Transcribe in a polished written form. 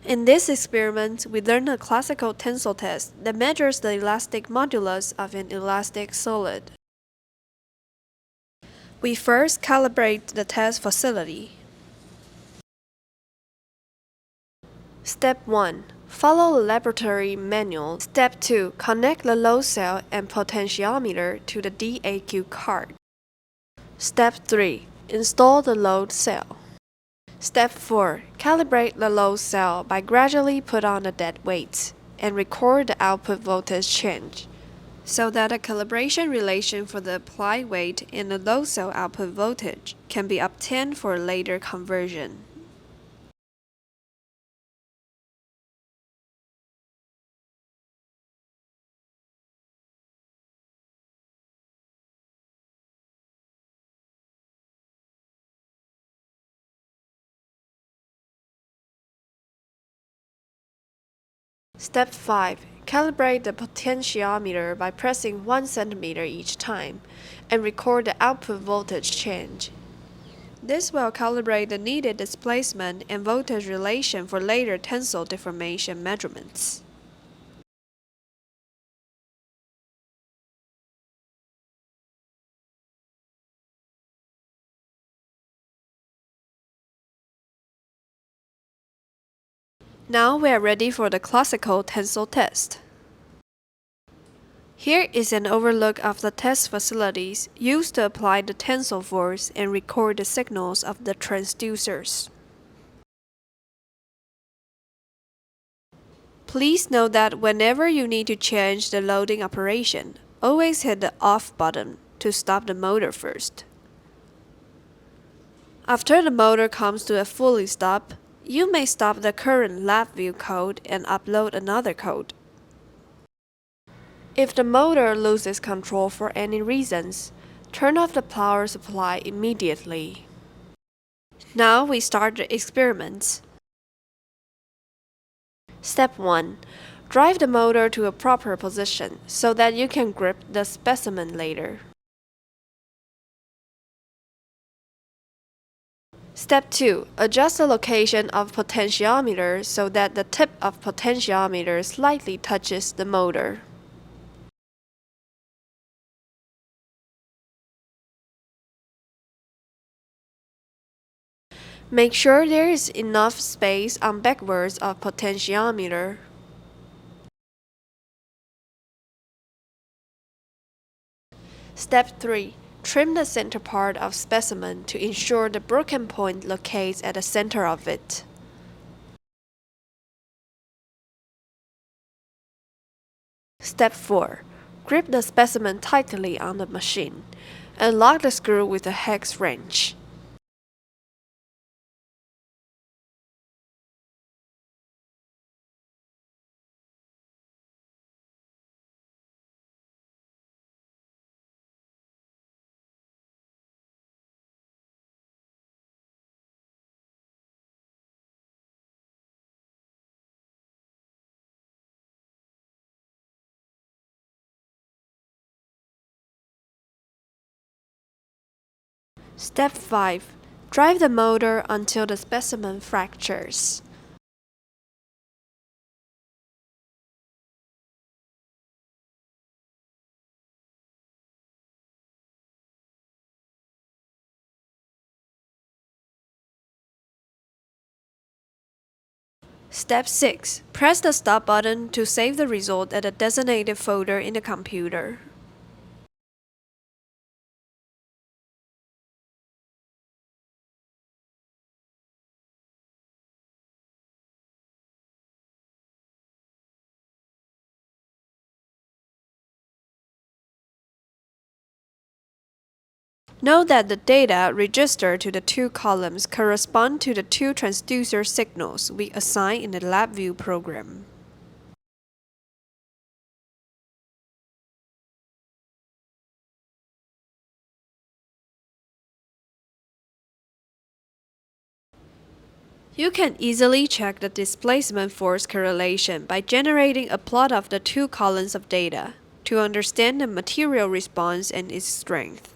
In this experiment, we learn a classical tensile test that measures the elastic modulus of an elastic solid. We first calibrate the test facility. Step 1. Follow the laboratory manual. Step 2. Connect the load cell and potentiometer to the DAQ card. Step 3. Install the load cell. Step 4. Calibrate the load cell by gradually put on the dead weights and record the output voltage change, so that a calibration relation for the applied weight and the load cell output voltage can be obtained for later conversion. Step 5. Calibrate the potentiometer by pressing 1 cm each time and record the output voltage change. This will calibrate the needed displacement and voltage relation for later tensile deformation measurements. Now we are ready for the classical tensile test. Here is an overlook of the test facilities used to apply the tensile force and record the signals of the transducers. Please note that whenever you need to change the loading operation, always hit the off button to stop the motor first. After the motor comes to a fully stop, you may stop the current LabVIEW code and upload another code. If the motor loses control for any reasons, turn off the power supply immediately. Now we start the experiments. Step 1. Drive the motor to a proper position so that you can grip the specimen later. Step 2. Adjust the location of potentiometer so that the tip of potentiometer slightly touches the motor. Make sure there is enough space on backwards of potentiometer. Step 3. Trim the center part of specimen to ensure the broken point locates at the center of it. Step 4. Grip the specimen tightly on the machine and lock the screw with a hex wrench. Step 5. Drive the motor until the specimen fractures. Step 6. Press the stop button to save the result at a designated folder in the computer. Note that the data registered to the two columns correspond to the two transducer signals we assign in the LabVIEW program. You can easily check the displacement force correlation by generating a plot of the two columns of data to understand the material response and its strength.